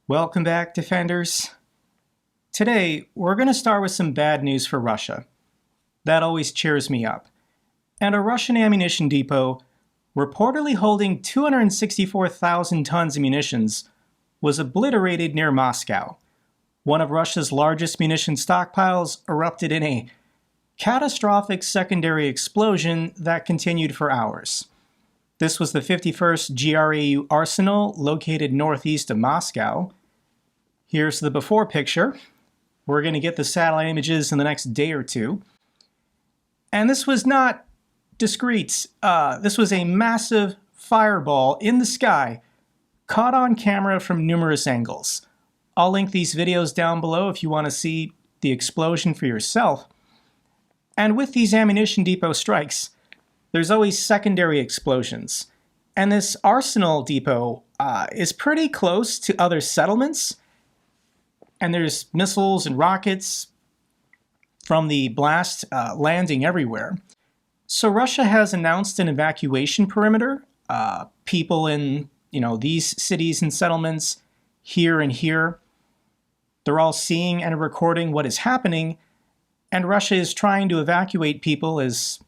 Welcome back, Defenders. Today, we're going to start with some bad news for Russia. That always cheers me up. And a Russian ammunition depot, reportedly holding 264,000 tons of munitions, was obliterated near Moscow. One of Russia's largest munition stockpiles erupted in a catastrophic secondary explosion that continued for hours. This was the 51st GRAU arsenal located northeast of Moscow. Here's the before picture. We're going to get the satellite images in the next day or two. And this was not discreet. This was a massive fireball in the sky, caught on camera from numerous angles. I'll link these videos down below if you want to see the explosion for yourself. And with these ammunition depot strikes, there's always secondary explosions. And this arsenal depot is pretty close to other settlements. And there's missiles and rockets from the blast landing everywhere. So Russia has announced an evacuation perimeter. People in these cities and settlements here and here, they're all seeing and recording what is happening. And Russia is trying to evacuate people as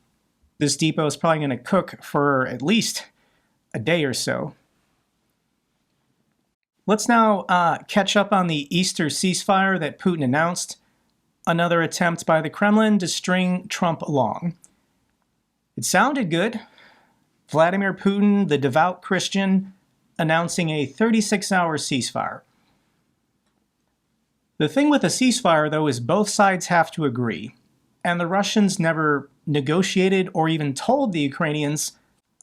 this depot is probably going to cook for at least a day or so. Let's now catch up on the Easter ceasefire that Putin announced, another attempt by the Kremlin to string Trump along. It sounded good. Vladimir Putin, the devout Christian, announcing a 36-hour ceasefire. The thing with a ceasefire, though, is both sides have to agree, and the Russians never negotiated or even told the Ukrainians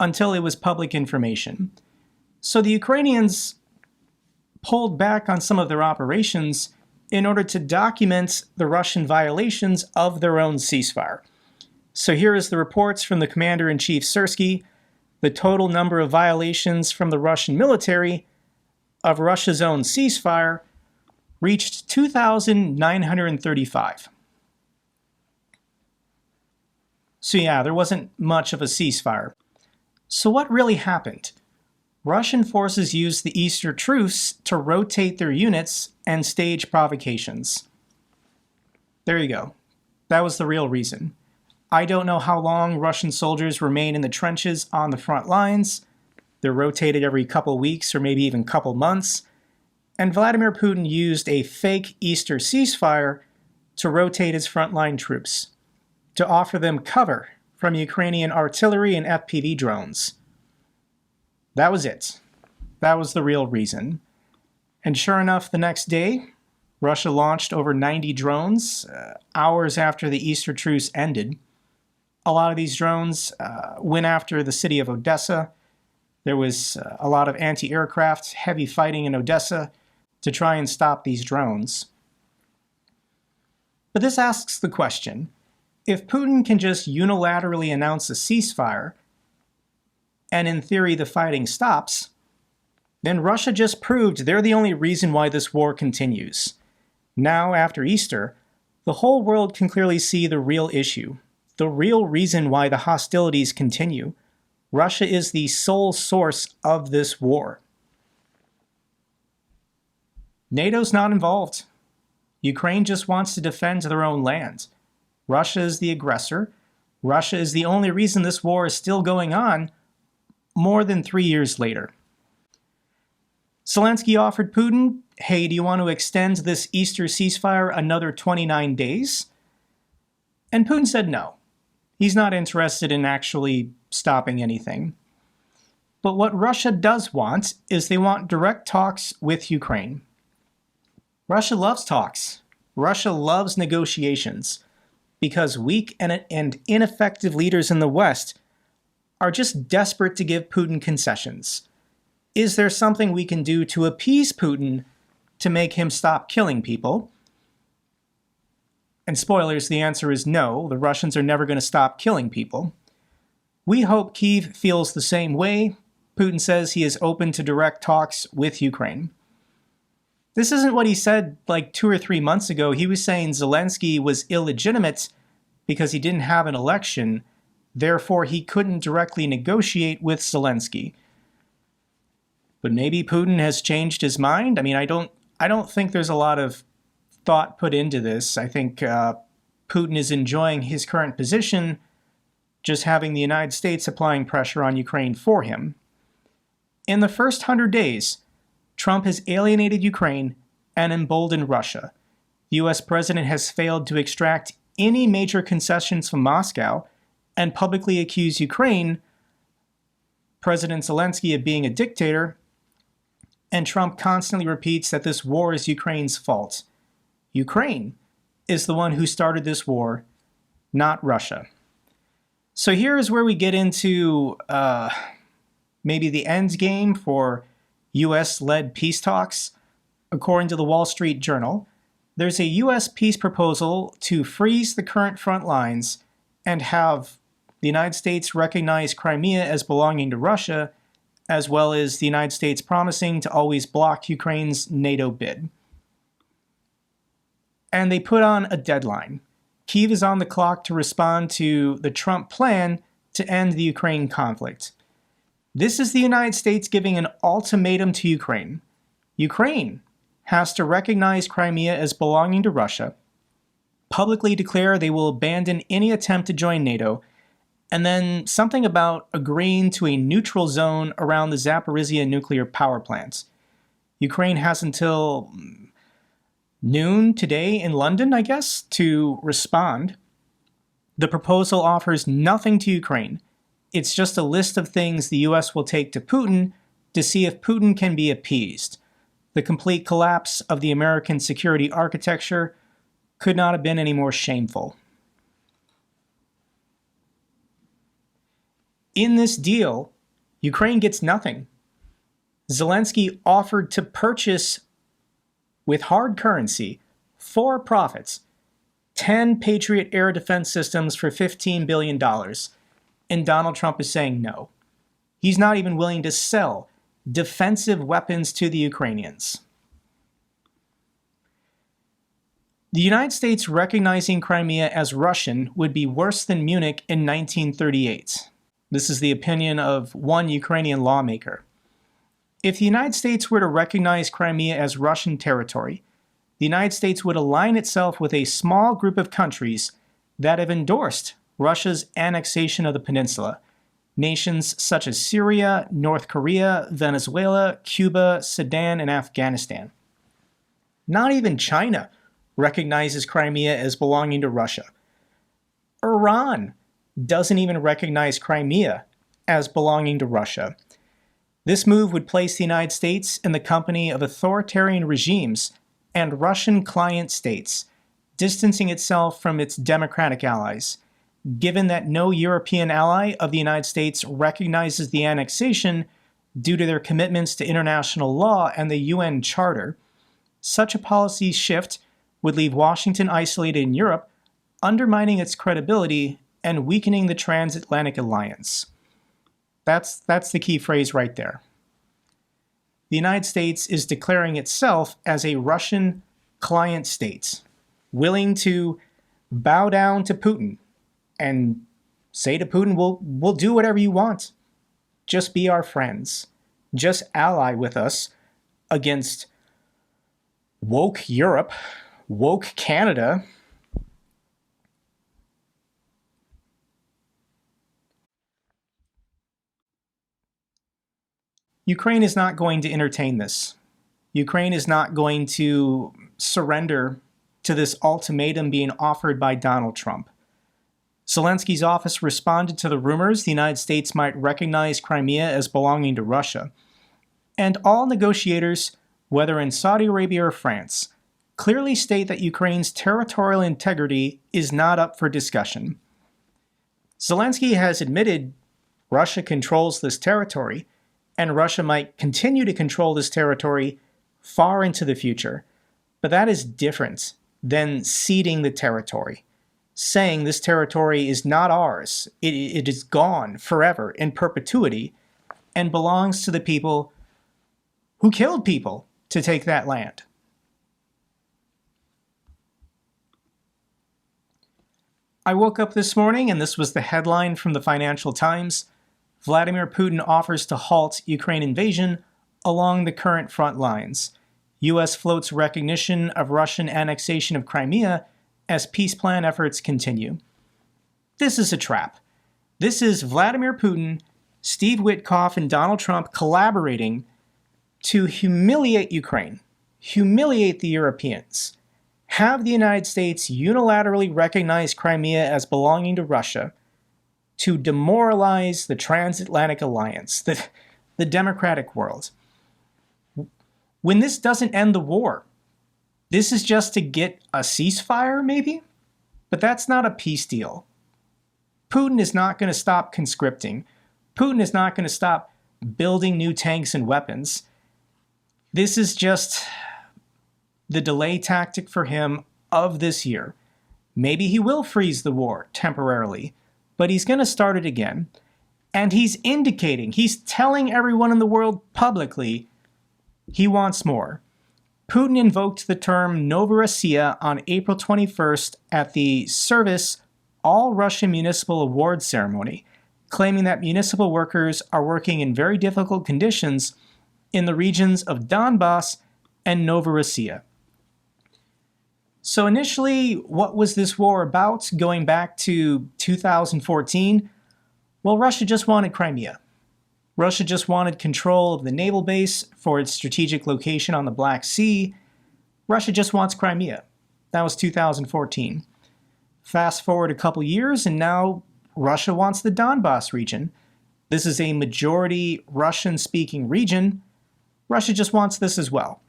until it was public information. So the Ukrainians pulled back on some of their operations in order to document the Russian violations of their own ceasefire. So here is the reports from the Commander-in-Chief Syrskyi. The total number of violations from the Russian military of Russia's own ceasefire reached 2,935. So yeah, there wasn't much of a ceasefire. So what really happened? Russian forces used the Easter truce to rotate their units and stage provocations. There you go. That was the real reason. I don't know how long Russian soldiers remain in the trenches on the front lines. They're rotated every couple weeks or maybe even couple months. And Vladimir Putin used a fake Easter ceasefire to rotate his frontline troops, to offer them cover from Ukrainian artillery and FPV drones. That was it. That was the real reason. And sure enough, the next day, Russia launched over 90 drones hours after the Easter truce ended. A lot of these drones went after the city of Odessa. There was a lot of anti-aircraft, heavy fighting in Odessa to try and stop these drones. But this asks the question, if Putin can just unilaterally announce a ceasefire, and in theory the fighting stops, then Russia just proved they're the only reason why this war continues. Now, after Easter, the whole world can clearly see the real issue, the real reason why the hostilities continue. Russia is the sole source of this war. NATO's not involved. Ukraine just wants to defend their own land. Russia is the aggressor. Russia is the only reason this war is still going on more than 3 years later. Zelensky offered Putin, hey, do you want to extend this Easter ceasefire another 29 days? And Putin said no. He's not interested in actually stopping anything. But what Russia does want is they want direct talks with Ukraine. Russia loves talks. Russia loves negotiations because weak and ineffective leaders in the West are just desperate to give Putin concessions. Is there something we can do to appease Putin to make him stop killing people? And spoilers, the answer is no. The Russians are never going to stop killing people. We hope Kyiv feels the same way. Putin says he is open to direct talks with Ukraine. This isn't what he said like 2 or 3 months ago. He was saying Zelensky was illegitimate because he didn't have an election. Therefore, he couldn't directly negotiate with Zelensky. But maybe Putin has changed his mind. I mean, I don't I don't think there's a lot of thought put into this. I think Putin is enjoying his current position, just having the United States applying pressure on Ukraine for him. In the first 100 days, Trump has alienated Ukraine and emboldened Russia. The US president has failed to extract any major concessions from Moscow and publicly accused Ukraine, President Zelensky, of being a dictator, and Trump constantly repeats that this war is Ukraine's fault. Ukraine is the one who started this war, not Russia. So here is where we get into maybe the end game for US-led peace talks. According to the Wall Street Journal, there's a US peace proposal to freeze the current front lines and have the United States recognize Crimea as belonging to Russia, as well as the United States promising to always block Ukraine's NATO bid. And they put on a deadline. Kyiv is on the clock to respond to the Trump plan to end the Ukraine conflict. This is the United States giving an ultimatum to Ukraine. Ukraine has to recognize Crimea as belonging to Russia, publicly declare they will abandon any attempt to join NATO, and then something about agreeing to a neutral zone around the Zaporizhia nuclear power plant. Ukraine has until noon today in London, I guess, to respond. The proposal offers nothing to Ukraine. It's just a list of things the US will take to Putin to see if Putin can be appeased. The complete collapse of the American security architecture could not have been any more shameful. In this deal, Ukraine gets nothing. Zelensky offered to purchase, with hard currency, for profits, 10 Patriot air defense systems for $15 billion. And Donald Trump is saying no. He's not even willing to sell defensive weapons to the Ukrainians. The United States recognizing Crimea as Russian would be worse than Munich in 1938. This is the opinion of one Ukrainian lawmaker. If the United States were to recognize Crimea as Russian territory, the United States would align itself with a small group of countries that have endorsed Russia's annexation of the peninsula. Nations such as Syria, North Korea, Venezuela, Cuba, Sudan, and Afghanistan. Not even China recognizes Crimea as belonging to Russia. Iran doesn't even recognize Crimea as belonging to Russia. This move would place the United States in the company of authoritarian regimes and Russian client states, distancing itself from its democratic allies. Given that no European ally of the United States recognizes the annexation due to their commitments to international law and the UN Charter, such a policy shift would leave Washington isolated in Europe, undermining its credibility and weakening the transatlantic alliance. That's the key phrase right there. The United States is declaring itself as a Russian client state, willing to bow down to Putin and say to Putin, we'll do whatever you want. Just be our friends. Just ally with us against woke Europe, woke Canada. Ukraine is not going to entertain this. Ukraine is not going to surrender to this ultimatum being offered by Donald Trump. Zelensky's office responded to the rumors the United States might recognize Crimea as belonging to Russia. And all negotiators, whether in Saudi Arabia or France, clearly state that Ukraine's territorial integrity is not up for discussion. Zelensky has admitted Russia controls this territory, and Russia might continue to control this territory far into the future. But that is different than ceding the territory, saying this territory is not ours, it is gone forever in perpetuity, and belongs to the people who killed people to take that land. I woke up this morning and this was the headline from the Financial Times. Vladimir Putin offers to halt Ukraine invasion along the current front lines. US floats recognition of Russian annexation of Crimea as peace plan efforts continue. This is a trap. This is Vladimir Putin, Steve Witkoff, and Donald Trump collaborating to humiliate Ukraine, humiliate the Europeans, have the United States unilaterally recognize Crimea as belonging to Russia, to demoralize the transatlantic alliance, the democratic world. When this doesn't end the war, this is just to get a ceasefire, maybe? But that's not a peace deal. Putin is not going to stop conscripting. Putin is not going to stop building new tanks and weapons. This is just the delay tactic for him of this year. Maybe he will freeze the war temporarily, but he's going to start it again. And he's indicating, he's telling everyone in the world publicly he wants more. Putin invoked the term Novorossiya on April 21st at the Service All-Russian Municipal Awards ceremony, claiming that municipal workers are working in very difficult conditions in the regions of Donbass and Novorossiya. So initially, what was this war about going back to 2014? Well, Russia just wanted Crimea. Russia just wanted control of the naval base for its strategic location on the Black Sea. Russia just wants Crimea. That was 2014. Fast forward a couple years, and now Russia wants the Donbass region. This is a majority Russian-speaking region. Russia just wants this as well.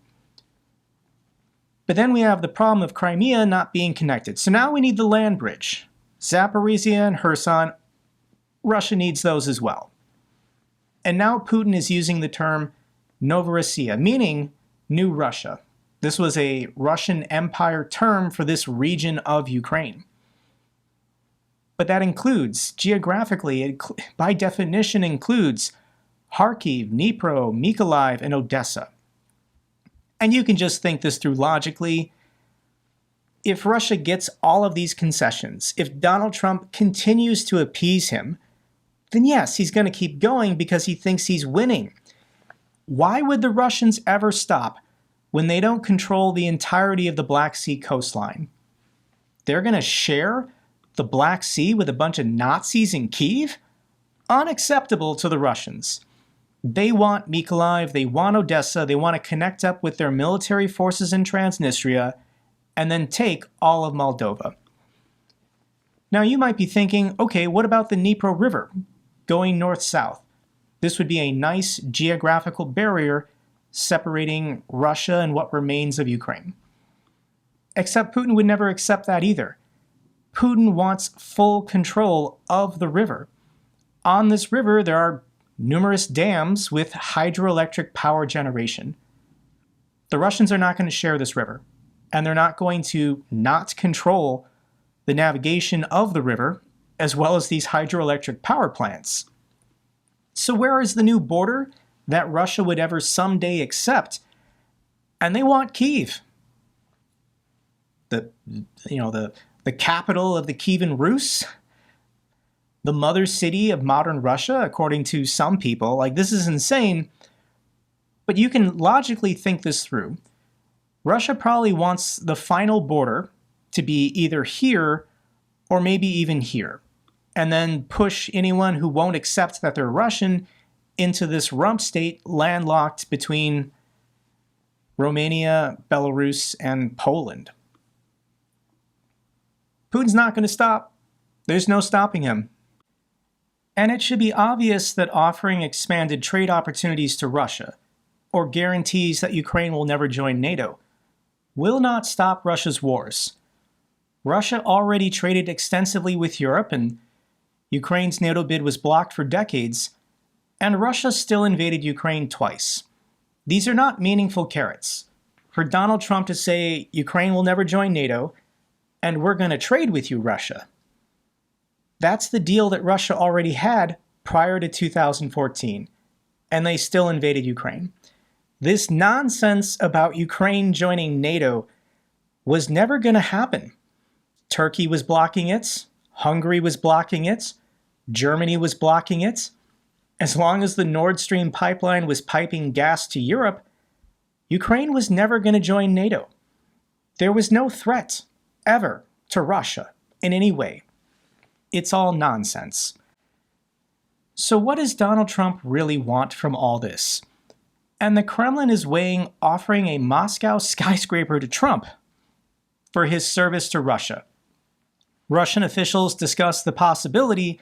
But then we have the problem of Crimea not being connected. So now we need the land bridge. Zaporizhia and Kherson, Russia needs those as well. And now Putin is using the term Novorossiya, meaning New Russia. This was a Russian Empire term for this region of Ukraine. But that includes, geographically, it by definition includes Kharkiv, Dnipro, Mykolaiv, and Odessa. And you can just think this through logically. If Russia gets all of these concessions, if Donald Trump continues to appease him, then yes, he's going to keep going because he thinks he's winning. Why would the Russians ever stop when they don't control the entirety of the Black Sea coastline? They're going to share the Black Sea with a bunch of Nazis in Kyiv? Unacceptable to the Russians. They want Mykolaiv, they want Odessa, they want to connect up with their military forces in Transnistria, and then take all of Moldova. Now you might be thinking, okay, what about the Dnipro River going north-south? This would be a nice geographical barrier separating Russia and what remains of Ukraine. Except Putin would never accept that either. Putin wants full control of the river. On this river, there are numerous dams with hydroelectric power generation. The Russians are not going to share this river, and they're not going to not control the navigation of the river, as well as these hydroelectric power plants. So where is the new border that Russia would ever someday accept? And they want Kyiv. The capital of the Kievan Rus, the mother city of modern Russia, according to some people. Like, this is insane, but you can logically think this through. Russia probably wants the final border to be either here or maybe even here, and then push anyone who won't accept that they're Russian into this rump state landlocked between Romania, Belarus, and Poland. Putin's not going to stop. There's no stopping him. And it should be obvious that offering expanded trade opportunities to Russia, or guarantees that Ukraine will never join NATO, will not stop Russia's wars. Russia already traded extensively with Europe, and Ukraine's NATO bid was blocked for decades, and Russia still invaded Ukraine twice. These are not meaningful carrots. For Donald Trump to say Ukraine will never join NATO, and we're going to trade with you, Russia. That's the deal that Russia already had prior to 2014, and they still invaded Ukraine. This nonsense about Ukraine joining NATO was never going to happen. Turkey was blocking it, Hungary was blocking it, Germany was blocking it. As long as the Nord Stream pipeline was piping gas to Europe, Ukraine was never going to join NATO. There was no threat, ever, to Russia in any way. It's all nonsense. So what does Donald Trump really want from all this? And the Kremlin is weighing offering a Moscow skyscraper to Trump for his service to Russia. Russian officials discussed the possibility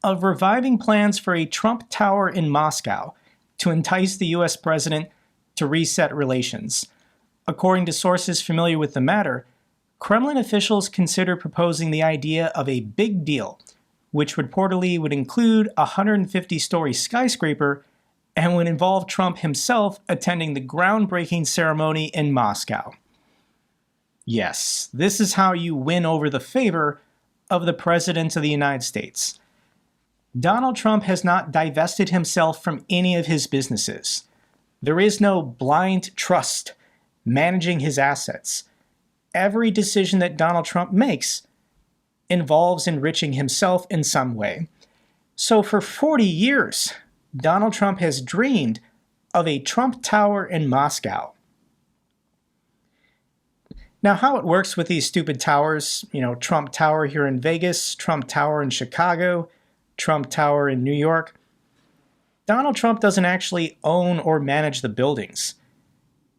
of reviving plans for a Trump Tower in Moscow to entice the US president to reset relations. According to sources familiar with the matter, Kremlin officials consider proposing the idea of a big deal, which reportedly would include a 150-story skyscraper and would involve Trump himself attending the groundbreaking ceremony in Moscow. Yes, this is how you win over the favor of the President of the United States. Donald Trump has not divested himself from any of his businesses. There is no blind trust managing his assets. Every decision that Donald Trump makes involves enriching himself in some way. So for 40 years, Donald Trump has dreamed of a Trump Tower in Moscow. Now, how it works with these stupid towers, Trump Tower here in Vegas, Trump Tower in Chicago, Trump Tower in New York, Donald Trump doesn't actually own or manage the buildings.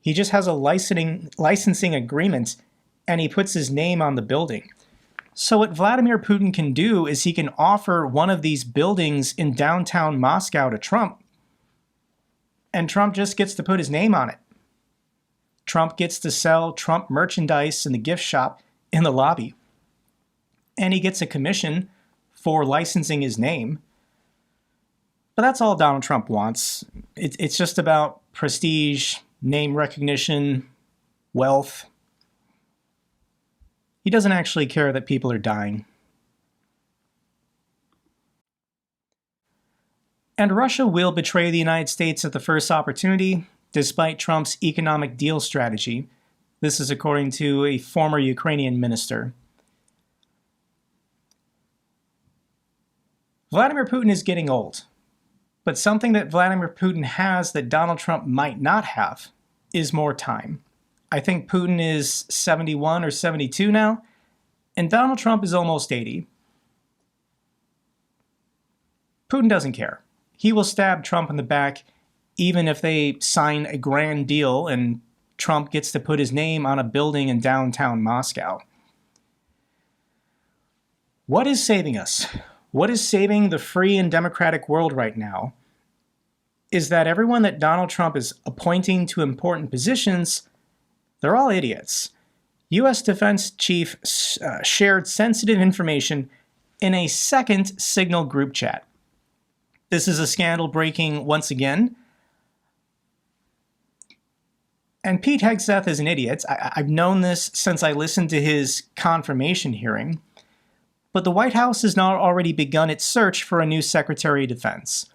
He just has a licensing agreement, and he puts his name on the building. So what Vladimir Putin can do is he can offer one of these buildings in downtown Moscow to Trump, and Trump just gets to put his name on it. Trump gets to sell Trump merchandise in the gift shop in the lobby, and he gets a commission for licensing his name. But that's all Donald Trump wants. It's just about prestige, name recognition, wealth. He doesn't actually care that people are dying. And Russia will betray the United States at the first opportunity, despite Trump's economic deal strategy. This is according to a former Ukrainian minister. Vladimir Putin is getting old, but something that Vladimir Putin has that Donald Trump might not have is more time. I think Putin is 71 or 72 now, and Donald Trump is almost 80. Putin doesn't care. He will stab Trump in the back even if they sign a grand deal and Trump gets to put his name on a building in downtown Moscow. What is saving us? What is saving the free and democratic world right now is that everyone that Donald Trump is appointing to important positions, they're all idiots. U.S. Defense Chief shared sensitive information in a second Signal group chat. This is a scandal breaking once again. And Pete Hegseth is an idiot. I've known this since I listened to his confirmation hearing. But the White House has not already begun its search for a new Secretary of Defense.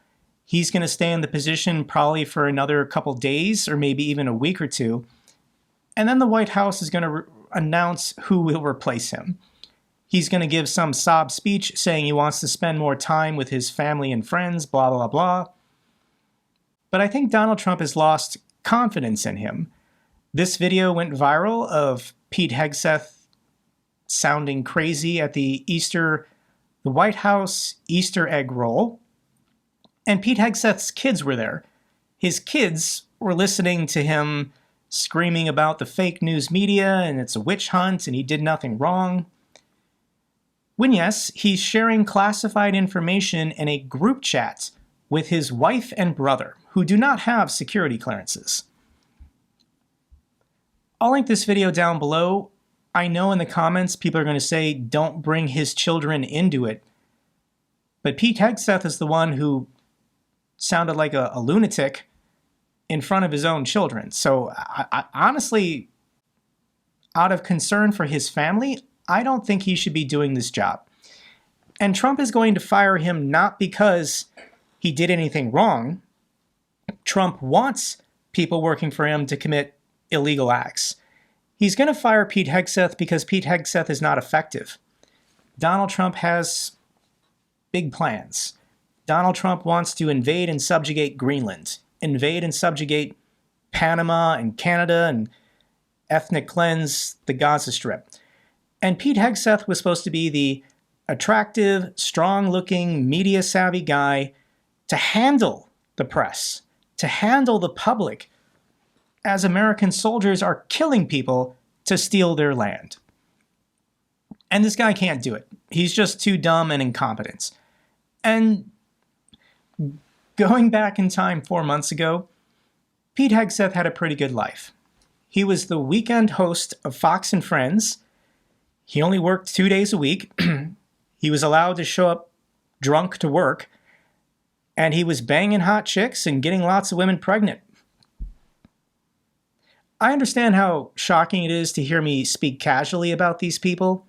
He's going to stay in the position probably for another couple days or maybe even a week or two. And then the White House is going to announce who will replace him. He's going to give some sob speech saying he wants to spend more time with his family and friends, blah, blah, blah. But I think Donald Trump has lost confidence in him. This video went viral of Pete Hegseth sounding crazy at the White House Easter egg roll. And Pete Hegseth's kids were there. His kids were listening to him screaming about the fake news media and it's a witch hunt and he did nothing wrong. When yes, he's sharing classified information in a group chat with his wife and brother, who do not have security clearances. I'll link this video down below. I know in the comments people are going to say, don't bring his children into it. But Pete Hegseth is the one who sounded like a lunatic in front of his own children. So I honestly, out of concern for his family, I don't think he should be doing this job. And Trump is going to fire him not because he did anything wrong. Trump wants people working for him to commit illegal acts. He's going to fire Pete Hegseth because Pete Hegseth is not effective. Donald Trump has big plans. Donald Trump wants to invade and subjugate Greenland, invade and subjugate Panama and Canada and ethnic cleanse the Gaza Strip. And Pete Hegseth was supposed to be the attractive, strong-looking, media-savvy guy to handle the press, to handle the public, as American soldiers are killing people to steal their land. And this guy can't do it. He's just too dumb and incompetent. And going back in time 4 months ago, Pete Hegseth had a pretty good life. He was the weekend host of Fox and Friends. He only worked 2 days a week. He was allowed to show up drunk to work. And he was banging hot chicks and getting lots of women pregnant. I understand how shocking it is to hear me speak casually about these people.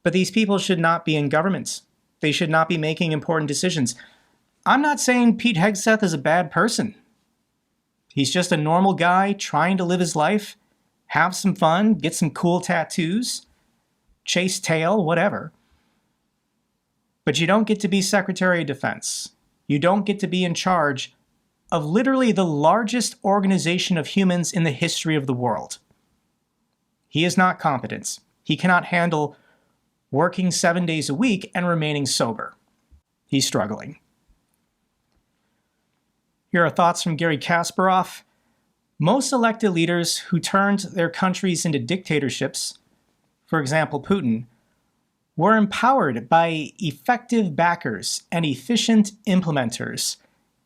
But these people should not be in governments. They should not be making important decisions. I'm not saying Pete Hegseth is a bad person. He's just a normal guy trying to live his life, have some fun, get some cool tattoos, chase tail, whatever. But you don't get to be Secretary of Defense. You don't get to be in charge of literally the largest organization of humans in the history of the world. He is not competent. He cannot handle working 7 days a week and remaining sober. He's struggling. Here are thoughts from Garry Kasparov. Most elected leaders who turned their countries into dictatorships, for example Putin, were empowered by effective backers and efficient implementers.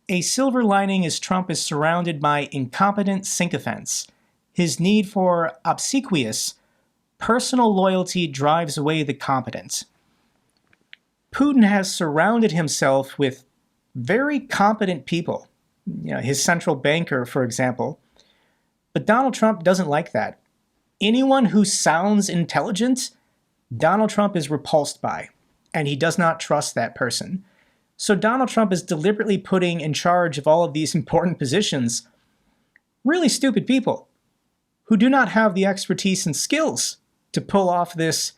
A silver lining is Trump is surrounded by incompetent sycophants. His need for obsequious, personal loyalty drives away the competent. Putin has surrounded himself with very competent people. His central banker, for example. But Donald Trump doesn't like that. Anyone who sounds intelligent, Donald Trump is repulsed by, and he does not trust that person. So Donald Trump is deliberately putting in charge of all of these important positions really stupid people who do not have the expertise and skills to pull off this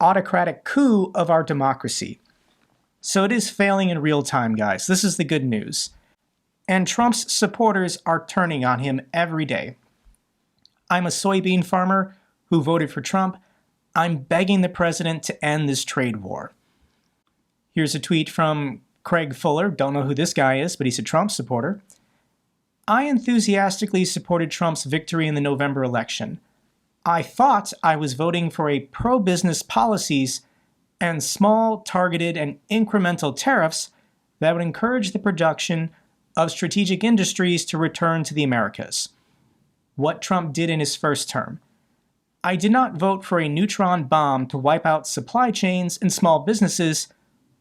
autocratic coup of our democracy. So it is failing in real time, guys. This is the good news. And Trump's supporters are turning on him every day. I'm a soybean farmer who voted for Trump. I'm begging the president to end this trade war. Here's a tweet from Craig Fuller. Don't know who this guy is, but he's a Trump supporter. I enthusiastically supported Trump's victory in the November election. I thought I was voting for a pro-business policies and small, targeted, and incremental tariffs that would encourage the production of strategic industries to return to the Americas. What Trump did in his first term. I did not vote for a neutron bomb to wipe out supply chains and small businesses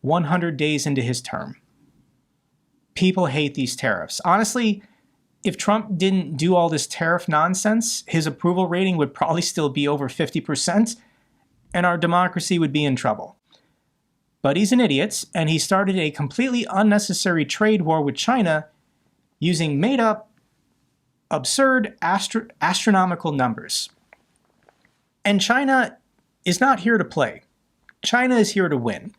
100 days into his term. People hate these tariffs. Honestly, if Trump didn't do all this tariff nonsense, his approval rating would probably still be over 50%, and our democracy would be in trouble. But he's an idiot, and he started a completely unnecessary trade war with China using made-up, absurd, astronomical numbers. And China is not here to play. China is here to win.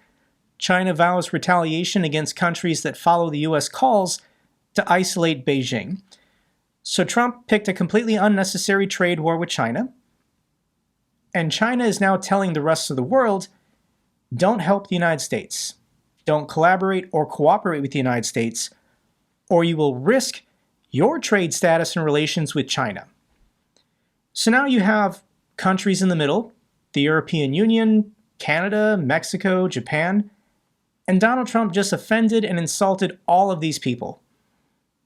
China vows retaliation against countries that follow the U.S. calls to isolate Beijing. So Trump picked a completely unnecessary trade war with China, and China is now telling the rest of the world, don't help the United States. Don't collaborate or cooperate with the United States, or you will risk your trade status and relations with China. So now you have countries in the middle, the European Union, Canada, Mexico, Japan, and Donald Trump just offended and insulted all of these people.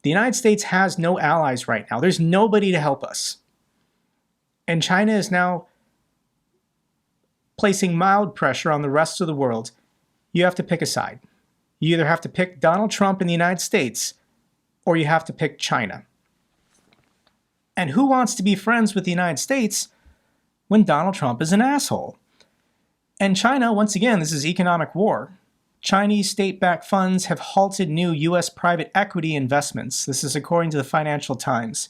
The United States has no allies right now. There's nobody to help us. And China is now placing mild pressure on the rest of the world. You have to pick a side. You either have to pick Donald Trump in the United States, or you have to pick China. And who wants to be friends with the United States when Donald Trump is an asshole? And China, once again, this is economic war. Chinese state-backed funds have halted new U.S. private equity investments. This is according to the Financial Times.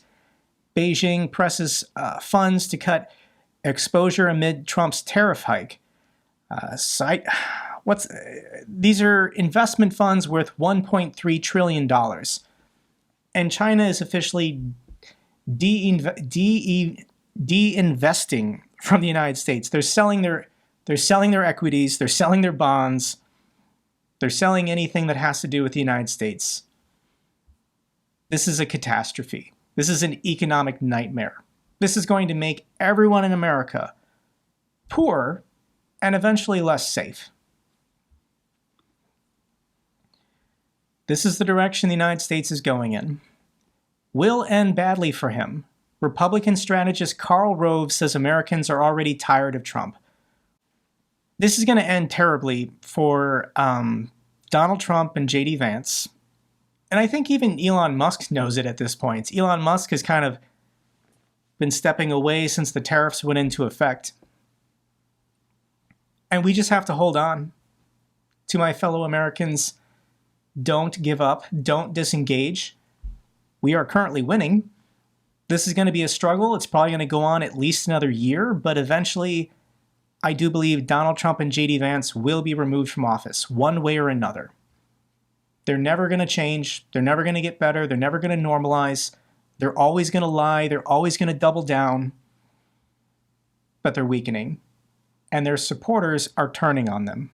Beijing presses funds to cut exposure amid Trump's tariff hike. These are investment funds worth $1.3 trillion. and China is officially de-investing from the United States. They're selling their equities, they're selling their bonds, they're selling anything that has to do with the United States. This is a catastrophe. This is an economic nightmare. This is going to make everyone in America poor and eventually less safe. This is the direction the United States is going in. Will end badly for him. Republican strategist Karl Rove says Americans are already tired of Trump. This is going to end terribly for Donald Trump and J.D. Vance. And I think even Elon Musk knows it at this point. Elon Musk has kind of been stepping away since the tariffs went into effect. And we just have to hold on. To my fellow Americans, don't give up, don't disengage. We are currently winning. This is going to be a struggle. It's probably going to go on at least another year, but eventually I do believe Donald Trump and J.D. Vance will be removed from office, one way or another. They're never going to change. They're never going to get better. They're never going to normalize. They're always going to lie. They're always going to double down. But they're weakening. And their supporters are turning on them.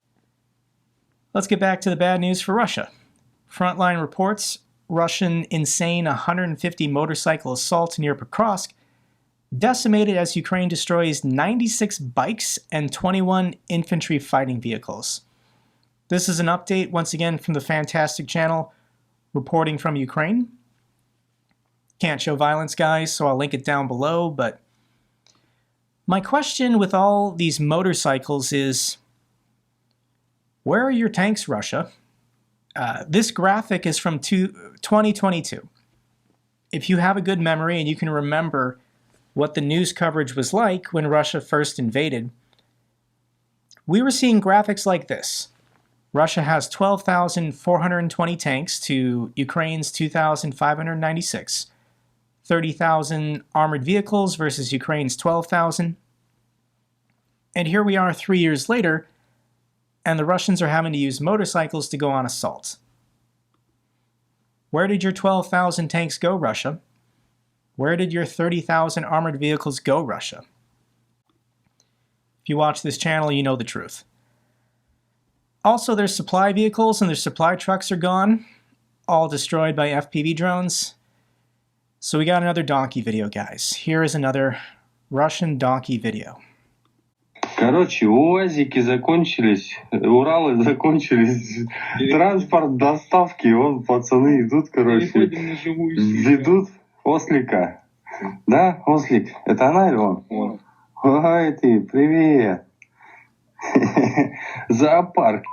Let's get back to the bad news for Russia. Frontline reports Russian insane 150 motorcycle assault near Pokrovsk decimated as Ukraine destroys 96 bikes and 21 infantry fighting vehicles. This is an update, once again, from the Fantastic Channel, reporting from Ukraine. Can't show violence, guys, so I'll link it down below, but my question with all these motorcycles is, where are your tanks, Russia? This graphic is from 2022. If you have a good memory and you can remember what the news coverage was like when Russia first invaded, we were seeing graphics like this. Russia has 12,420 tanks to Ukraine's 2,596. 30,000 armored vehicles versus Ukraine's 12,000. And here we are 3 years later, and the Russians are having to use motorcycles to go on assaults. Where did your 12,000 tanks go, Russia? Where did your 30,000 armored vehicles go, Russia? If you watch this channel, you know the truth. Also, their supply vehicles and their supply trucks are gone, all destroyed by FPV drones. So we got another donkey video, guys. Here is another Russian donkey video. Короче, УАЗики закончились, Уралы закончились, транспорт доставки, вон пацаны идут, короче, ведут ослика. Да, ослик? Это она или он? Ой, ты, привет. Зоопарк.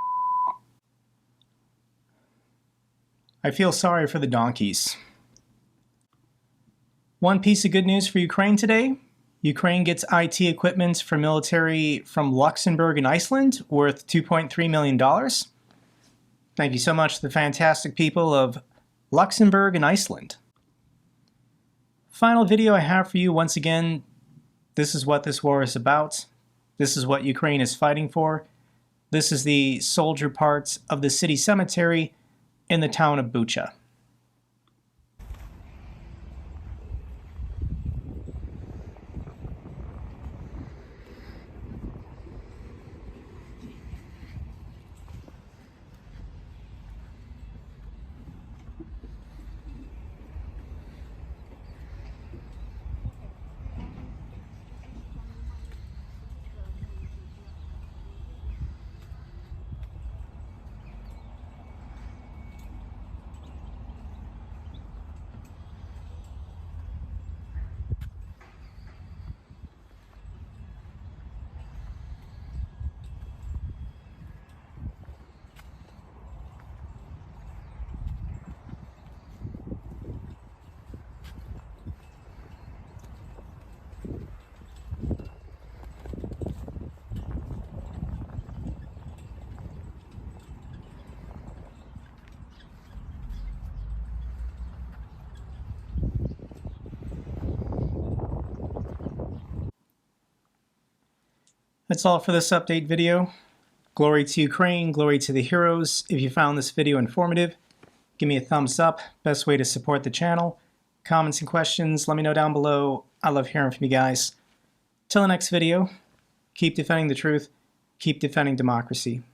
I feel sorry for the donkeys. One piece of good news for Ukraine today. Ukraine gets IT equipment for military from Luxembourg and Iceland worth $2.3 million. Thank you so much to the fantastic people of Luxembourg and Iceland. Final video I have for you, once again, this is what this war is about. This is what Ukraine is fighting for. This is the soldier parts of the city cemetery in the town of Bucha. That's all for this update video. Glory to Ukraine, glory to the heroes. If you found this video informative, give me a thumbs up, best way to support the channel. Comments and questions, let me know down below. I love hearing from you guys. Till the next video, keep defending the truth, keep defending democracy.